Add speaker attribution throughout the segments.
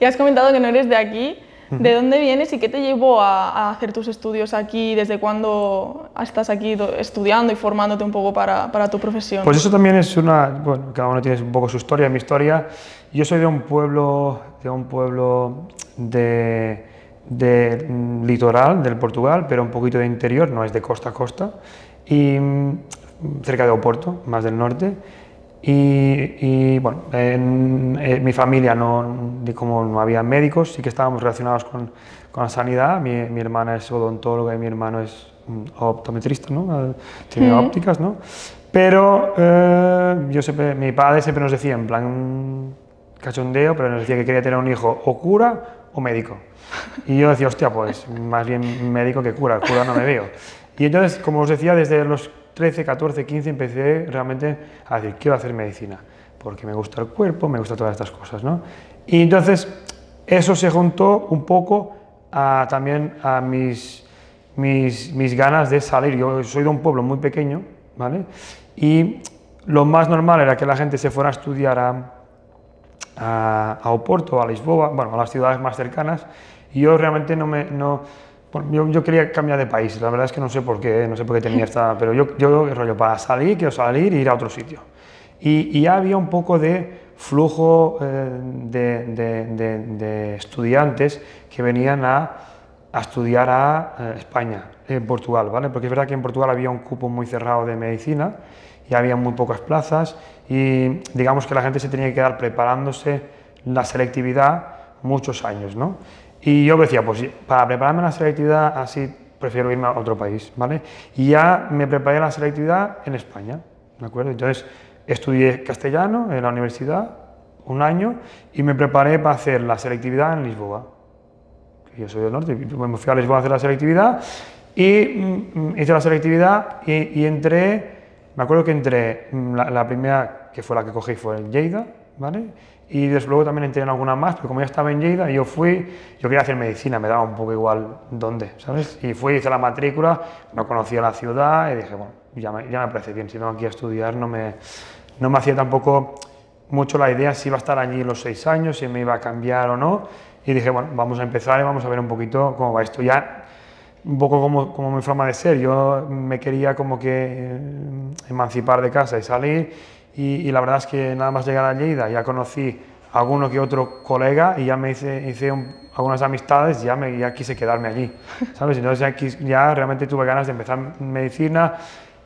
Speaker 1: que has comentado que no eres de aquí. ¿De dónde vienes y qué te llevó a hacer tus estudios aquí? ¿Desde cuándo estás aquí estudiando y formándote un poco para tu profesión?
Speaker 2: Pues eso también es una... Bueno, cada uno tiene un poco su historia, mi historia. Yo soy de un pueblo de litoral del Portugal, pero un poquito de interior, no es de costa a costa, y cerca de Oporto, más del norte. Bueno, en mi familia, como no había médicos, sí que estábamos relacionados con la sanidad. Mi hermana es odontóloga y mi hermano es optometrista, ¿no? Tiene ópticas, ¿no? Pero mi padre siempre nos decía, en plan cachondeo, pero nos decía que quería tener un hijo o cura o médico. Y yo decía, hostia, pues más bien médico que cura no me veo. Y entonces, como os decía, desde los 13, 14, 15 empecé realmente a decir, quiero hacer medicina, porque me gusta el cuerpo, me gustan todas estas cosas, ¿no? Y entonces eso se juntó un poco también a mis ganas de salir. Yo soy de un pueblo muy pequeño, ¿vale? Y lo más normal era que la gente se fuera a estudiar a Oporto, a Lisboa, bueno, a las ciudades más cercanas, y yo realmente bueno, yo quería cambiar de país, la verdad es que no sé por qué tenía esta, pero yo rollo, para salir, quiero salir e ir a otro sitio. Y ya había un poco de flujo de estudiantes que venían a estudiar a España, en Portugal, ¿vale? Porque es verdad que en Portugal había un cupo muy cerrado de medicina y había muy pocas plazas y digamos que la gente se tenía que quedar preparándose la selectividad muchos años, ¿no? Y yo decía, pues para prepararme la selectividad así prefiero irme a otro país, ¿vale? Y ya me preparé la selectividad en España, ¿de acuerdo? Entonces estudié castellano en la universidad un año y me preparé para hacer la selectividad en Lisboa. Yo soy del norte, me fui a Lisboa a hacer la selectividad y hice la selectividad y entré, me acuerdo que entré, la primera que fue la que cogí fue en Lleida, ¿vale? Y desde luego también entré en alguna más, pero como ya estaba en Lleida, yo quería hacer medicina, me daba un poco igual dónde, ¿sabes? Y hice la matrícula, no conocía la ciudad y dije, bueno, ya me parece bien, si no aquí a estudiar no me hacía tampoco mucho la idea si iba a estar allí los 6 años, si me iba a cambiar o no, y dije, bueno, vamos a empezar y vamos a ver un poquito cómo va esto. Ya, un poco como mi forma de ser, yo me quería como que emancipar de casa y salir, y la verdad es que nada más llegar a Lleida ya conocí a alguno que otro colega y ya me hice algunas amistades y ya quise quedarme allí, ¿sabes? Entonces ya realmente tuve ganas de empezar medicina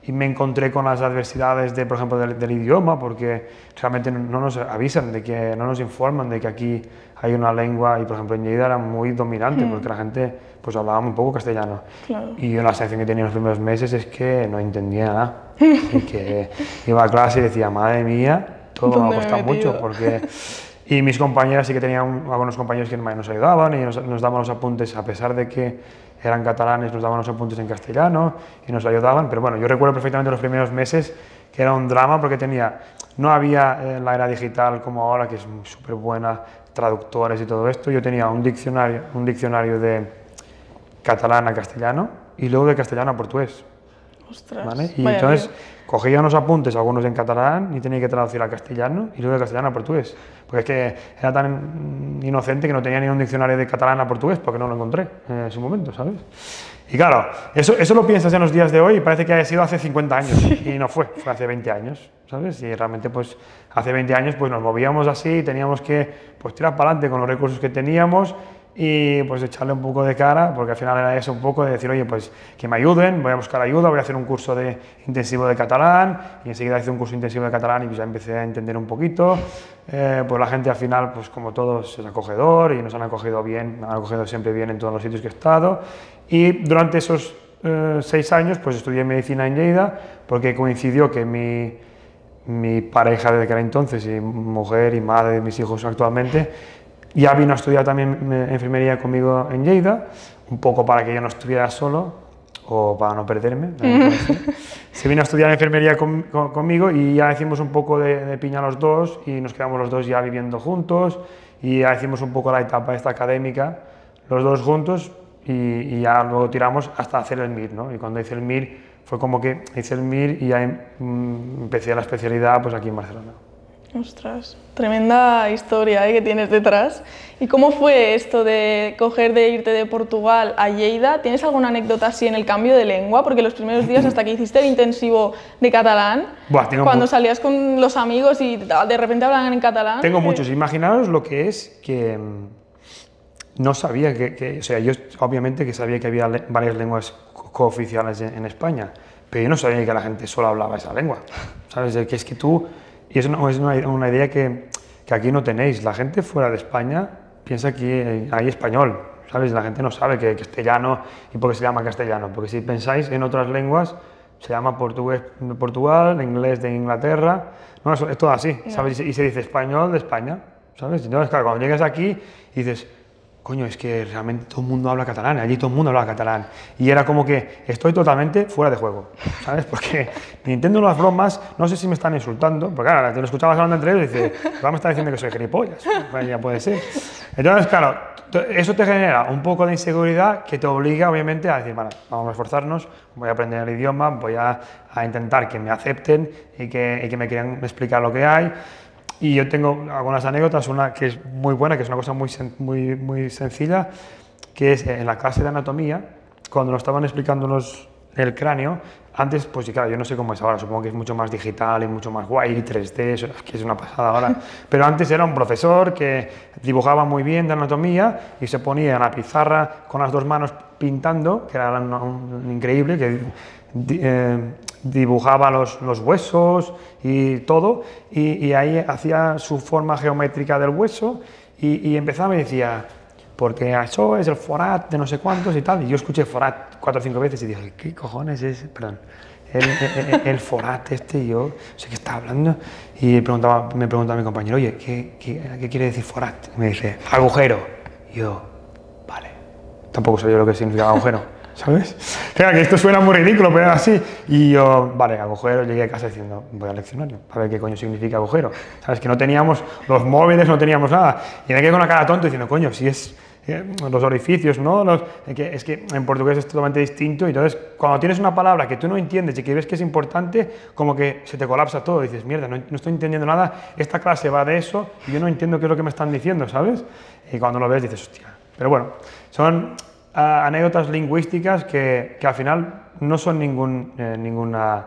Speaker 2: y me encontré con las adversidades por ejemplo, del idioma, porque realmente no nos avisan, no nos informan de que aquí hay una lengua, y por ejemplo en Lleida era muy dominante, porque la gente pues hablaba muy poco castellano. Claro. Y yo la sensación que tenía en los primeros meses es que no entendía nada, y que iba a clase y decía, madre mía, todo me ha costado mucho, porque... Y mis compañeras sí que tenían algunos compañeros que nos ayudaban y nos daban los apuntes, a pesar de que eran catalanes, nos daban los apuntes en castellano y nos ayudaban, pero bueno, yo recuerdo perfectamente los primeros meses que era un drama porque no había la era digital como ahora, que es súper buena, traductores y todo esto. Yo tenía un diccionario de catalán a castellano y luego de castellano a portugués.
Speaker 1: Ostras,
Speaker 2: ¿vale? Y entonces cogía unos apuntes, algunos en catalán, y tenía que traducir a castellano y luego de castellano a portugués. Porque es que era tan inocente que no tenía ni un diccionario de catalán a portugués porque no lo encontré en su momento, ¿sabes? Y claro, eso lo piensas en los días de hoy y parece que haya sido hace 50 años y no fue hace 20 años, ¿sabes? Y realmente pues hace 20 años pues nos movíamos así y teníamos que pues tirar para adelante con los recursos que teníamos y pues echarle un poco de cara, porque al final era eso un poco de decir, oye, pues que me ayuden, voy a buscar ayuda, voy a hacer un curso intensivo de catalán, y enseguida hice un curso intensivo de catalán y pues ya empecé a entender un poquito. Pues la gente al final, pues como todos, es acogedor y nos han acogido siempre bien en todos los sitios que he estado. Y durante esos 6 años pues estudié medicina en Lleida, porque coincidió que mi pareja de aquel entonces, y mujer y madre de mis hijos actualmente, ya vino a estudiar también enfermería conmigo en Lleida, un poco para que yo no estuviera solo o para no perderme. Se vino a estudiar enfermería conmigo y ya hicimos un poco de piña los dos y nos quedamos los dos ya viviendo juntos y ya hicimos un poco la etapa esta académica, los dos juntos y ya luego tiramos hasta hacer el MIR, ¿no? Y cuando hice el MIR fue como que hice el MIR y ya empecé la especialidad pues aquí en Barcelona.
Speaker 1: Ostras, tremenda historia que tienes detrás. ¿Y cómo fue esto de coger de irte de Portugal a Lleida? ¿Tienes alguna anécdota así en el cambio de lengua? Porque los primeros días hasta que hiciste el intensivo de catalán, cuando salías con los amigos y de repente hablaban en catalán...
Speaker 2: Tengo muchos. Imaginaros lo que es que no sabía o sea, yo obviamente que sabía que había varias lenguas cooficiales en España, pero yo no sabía que la gente solo hablaba esa lengua, ¿sabes? Que es que tú... Y es una idea que aquí no tenéis. La gente fuera de España piensa que hay español, ¿sabes? La gente no sabe que castellano y por qué se llama castellano, porque si pensáis en otras lenguas se llama portugués de Portugal, inglés de Inglaterra, no, es todo así, ¿sabes? Y se dice español de España, ¿sabes? Entonces, claro, cuando llegas aquí dices, coño, es que realmente todo el mundo habla catalán, allí todo el mundo habla catalán. Y era como que estoy totalmente fuera de juego, ¿sabes? Porque ni entiendo las bromas, no sé si me están insultando, porque claro, te lo escuchabas hablando entre ellos y dices, me está diciendo que soy gilipollas, pues ya puede ser. Entonces, claro, eso te genera un poco de inseguridad que te obliga, obviamente, a decir, bueno, vamos a esforzarnos, voy a aprender el idioma, voy a intentar que me acepten y que me quieran explicar lo que hay. Y yo tengo algunas anécdotas, una que es muy buena, que es una cosa muy sencilla, que es en la clase de anatomía, cuando nos estaban explicándonos el cráneo, antes, pues claro, yo no sé cómo es ahora, supongo que es mucho más digital y mucho más guay, 3D, eso, que es una pasada ahora, pero antes era un profesor que dibujaba muy bien de anatomía y se ponía en la pizarra con las dos manos pintando, que era increíble, que dibujaba los huesos y todo, y ahí hacía su forma geométrica del hueso y empezaba y decía, porque eso es el forat de no sé cuántos y tal, y yo escuché forat 4 o 5 veces y dije, ¿qué cojones es? Perdón, el forat este, y yo sé que está hablando, y me preguntaba a mi compañero, oye, ¿qué quiere decir forat? Y me dice, agujero. Y yo, vale, tampoco sabía lo que significaba agujero. ¿Sabes? Claro, que esto suena muy ridículo, pero era así. Y yo, vale, agujero, llegué a casa diciendo, voy al leccionario, a ver qué coño significa agujero. ¿Sabes? Que no teníamos los móviles, no teníamos nada. Y me quedé con la cara tonto diciendo, coño, si es los orificios, ¿no? Es que en portugués es totalmente distinto. Y entonces, cuando tienes una palabra que tú no entiendes y que ves que es importante, como que se te colapsa todo. Y dices, mierda, no estoy entendiendo nada, esta clase va de eso y yo no entiendo qué es lo que me están diciendo, ¿sabes? Y cuando lo ves dices, hostia. Pero bueno, son anécdotas lingüísticas que al final no son ninguna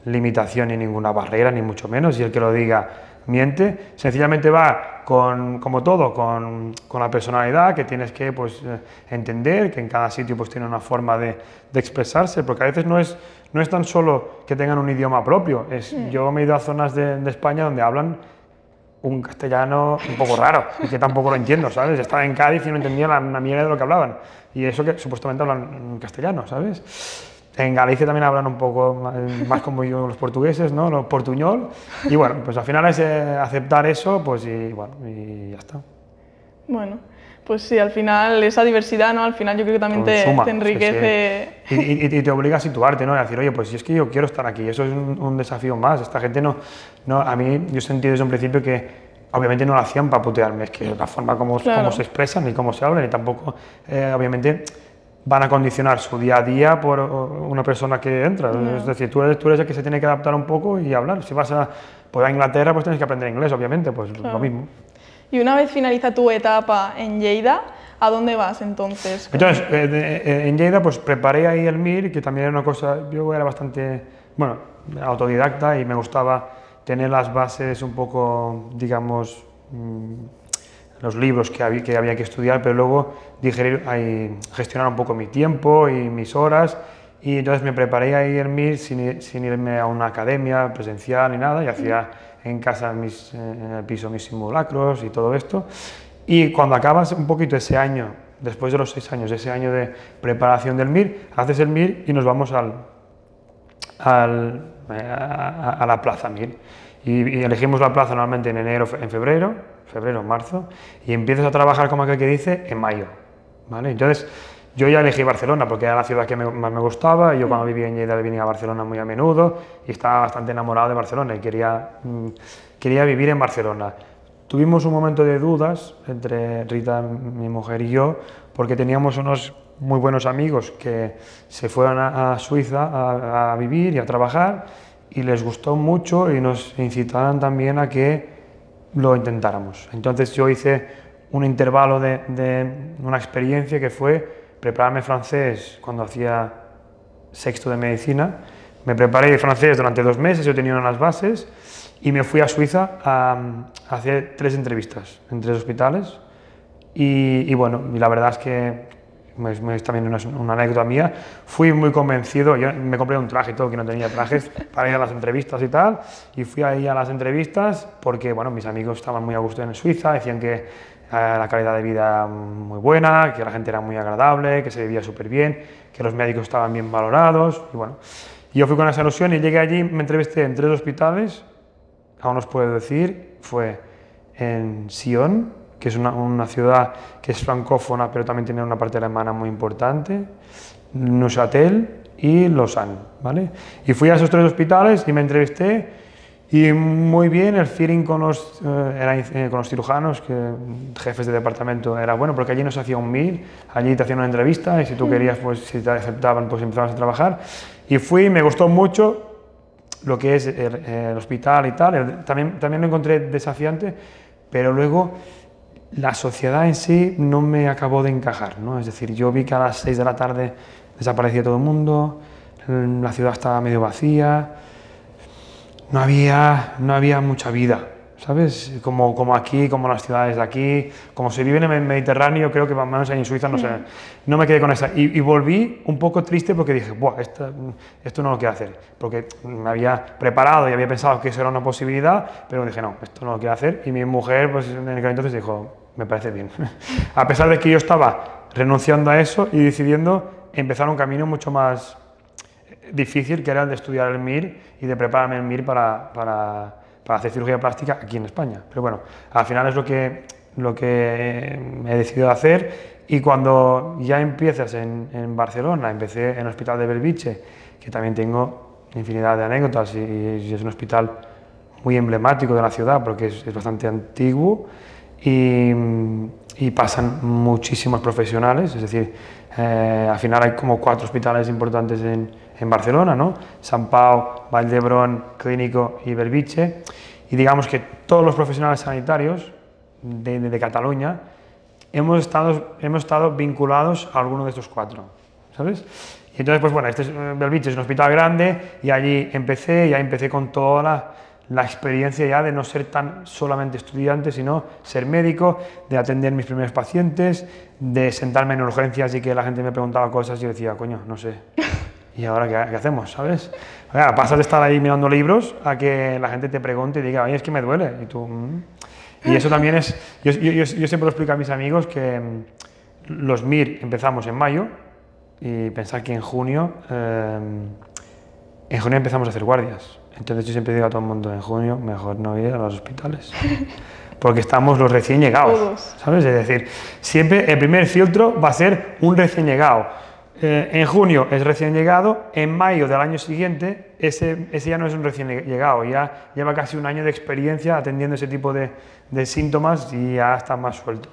Speaker 2: limitación ni ninguna barrera, ni mucho menos, y el que lo diga miente, sencillamente va como todo, con la personalidad que tienes que pues, entender, que en cada sitio pues, tiene una forma de expresarse, porque a veces no es tan solo que tengan un idioma propio, yo me he ido a zonas de España donde hablan un castellano un poco raro, y que tampoco lo entiendo, ¿sabes? Estaba en Cádiz y no entendía la mierda de lo que hablaban, y eso que supuestamente hablan en castellano, ¿sabes? En Galicia también hablan un poco más como yo los portugueses, ¿no? Los portuñol, y bueno, pues al final es aceptar eso, pues y bueno, y ya está.
Speaker 1: Bueno, pues sí, al final esa diversidad, ¿no? Al final yo creo que también te enriquece.
Speaker 2: Sí. Y te obliga a situarte, ¿no? Y a decir, oye, pues si es que yo quiero estar aquí, eso es un desafío más. Esta gente no, a mí, yo sentí desde un principio que obviamente no lo hacían para putearme, es que la forma como se expresan, ni cómo se hablan, ni tampoco, obviamente, van a condicionar su día a día por una persona que entra. Es decir, tú eres el que se tiene que adaptar un poco y hablar. Si vas a Inglaterra, pues tienes que aprender inglés, obviamente, pues lo mismo. Y
Speaker 1: una vez finaliza tu etapa en Lleida, ¿a dónde vas entonces?
Speaker 2: Entonces, en Lleida pues preparé ahí el MIR, que también era una cosa, yo era bastante, bueno, autodidacta y me gustaba tener las bases un poco, digamos, los libros que había que estudiar, pero luego gestionar un poco mi tiempo y mis horas, y entonces me preparé ahí el MIR sin irme a una academia presencial ni nada, y hacía en casa en el piso mis simulacros y todo esto. Y cuando acabas un poquito ese año, después de los 6 años, ese año de preparación del MIR, haces el MIR y nos vamos a la plaza MIR. Y elegimos la plaza normalmente en febrero, marzo, y empiezas a trabajar, como aquel que dice, en mayo, ¿vale? Entonces, yo ya elegí Barcelona porque era la ciudad que más me gustaba, y yo cuando vivía en Lleida venía a Barcelona muy a menudo y estaba bastante enamorado de Barcelona y quería vivir en Barcelona. Tuvimos un momento de dudas entre Rita, mi mujer, y yo, porque teníamos unos muy buenos amigos que se fueron a Suiza a vivir y a trabajar, y les gustó mucho y nos incitaron también a que lo intentáramos. Entonces yo hice un intervalo de una experiencia que fue prepararme francés cuando hacía sexto de medicina. Me preparé francés durante 2 meses, yo tenía unas bases y me fui a Suiza a hacer 3 entrevistas en 3 hospitales y bueno, y la verdad es que es también una anécdota mía, fui muy convencido, yo me compré un traje y todo, que no tenía trajes para ir a las entrevistas y tal, y fui ahí a las entrevistas porque, bueno, mis amigos estaban muy a gusto en Suiza, decían que la calidad de vida muy buena, que la gente era muy agradable, que se vivía súper bien, que los médicos estaban bien valorados, y bueno, yo fui con esa ilusión y llegué allí, me entrevisté en 3 hospitales, aún os puedo decir, fue en Sion, que es una ciudad que es francófona, pero también tiene una parte alemana muy importante, Neuchâtel y Lausanne, ¿vale? Y fui a esos 3 hospitales y me entrevisté, y muy bien, el feeling con los cirujanos, jefes de departamento, era bueno, porque allí no se hacía un MIR, allí te hacían una entrevista y si tú querías, pues si te aceptaban, pues empezabas a trabajar. Y fui, me gustó mucho lo que es el hospital y tal, también lo encontré desafiante, pero luego la sociedad en sí no me acabó de encajar, ¿no? Es decir, yo vi que a las 6 de la tarde desaparecía todo el mundo, la ciudad estaba medio vacía, no había mucha vida, ¿sabes? Como aquí, como las ciudades de aquí, como se vive en el Mediterráneo, creo que más o menos ahí en Suiza, no sé, no me quedé con esa. Y volví un poco triste porque dije, buah, esto no lo quiero hacer, porque me había preparado y había pensado que eso era una posibilidad, pero dije, no, esto no lo quiero hacer. Y mi mujer, pues en aquel entonces dijo, me parece bien. A pesar de que yo estaba renunciando a eso y decidiendo empezar un camino mucho más difícil, que era el de estudiar el MIR y de prepararme el MIR para hacer cirugía plástica aquí en España. Pero bueno, al final es lo que he decidido hacer, y cuando ya empiezas en Barcelona, empecé en el Hospital de Bellvitge, que también tengo infinidad de anécdotas y es un hospital muy emblemático de la ciudad porque es bastante antiguo y pasan muchísimos profesionales, es decir, al final hay como 4 hospitales importantes en Barcelona, ¿no? Sant Pau, Vall d'Hebron, Clínico y Bellvitge, y digamos que todos los profesionales sanitarios de Cataluña hemos estado vinculados a alguno de estos 4, ¿sabes? Y entonces, pues bueno, Bellvitge es un hospital grande y allí empecé con toda la experiencia ya de no ser tan solamente estudiante, sino ser médico, de atender mis primeros pacientes, de sentarme en urgencias y que la gente me preguntaba cosas y yo decía, coño, no sé. ¿Y ahora qué hacemos, sabes? O sea, pasas de estar ahí mirando libros a que la gente te pregunte y diga, oye, es que me duele. Y tú... Y eso también es... Yo siempre lo explico a mis amigos que los MIR empezamos en mayo y pensar que en junio empezamos a hacer guardias. Entonces yo siempre digo a todo el mundo, en junio mejor no ir a los hospitales. Porque estamos los recién llegados, ¿sabes? Es decir, siempre el primer filtro va a ser un recién llegado. En junio es recién llegado, en mayo del año siguiente ese ya no es un recién llegado, ya lleva casi un año de experiencia atendiendo ese tipo de síntomas y ya está más suelto.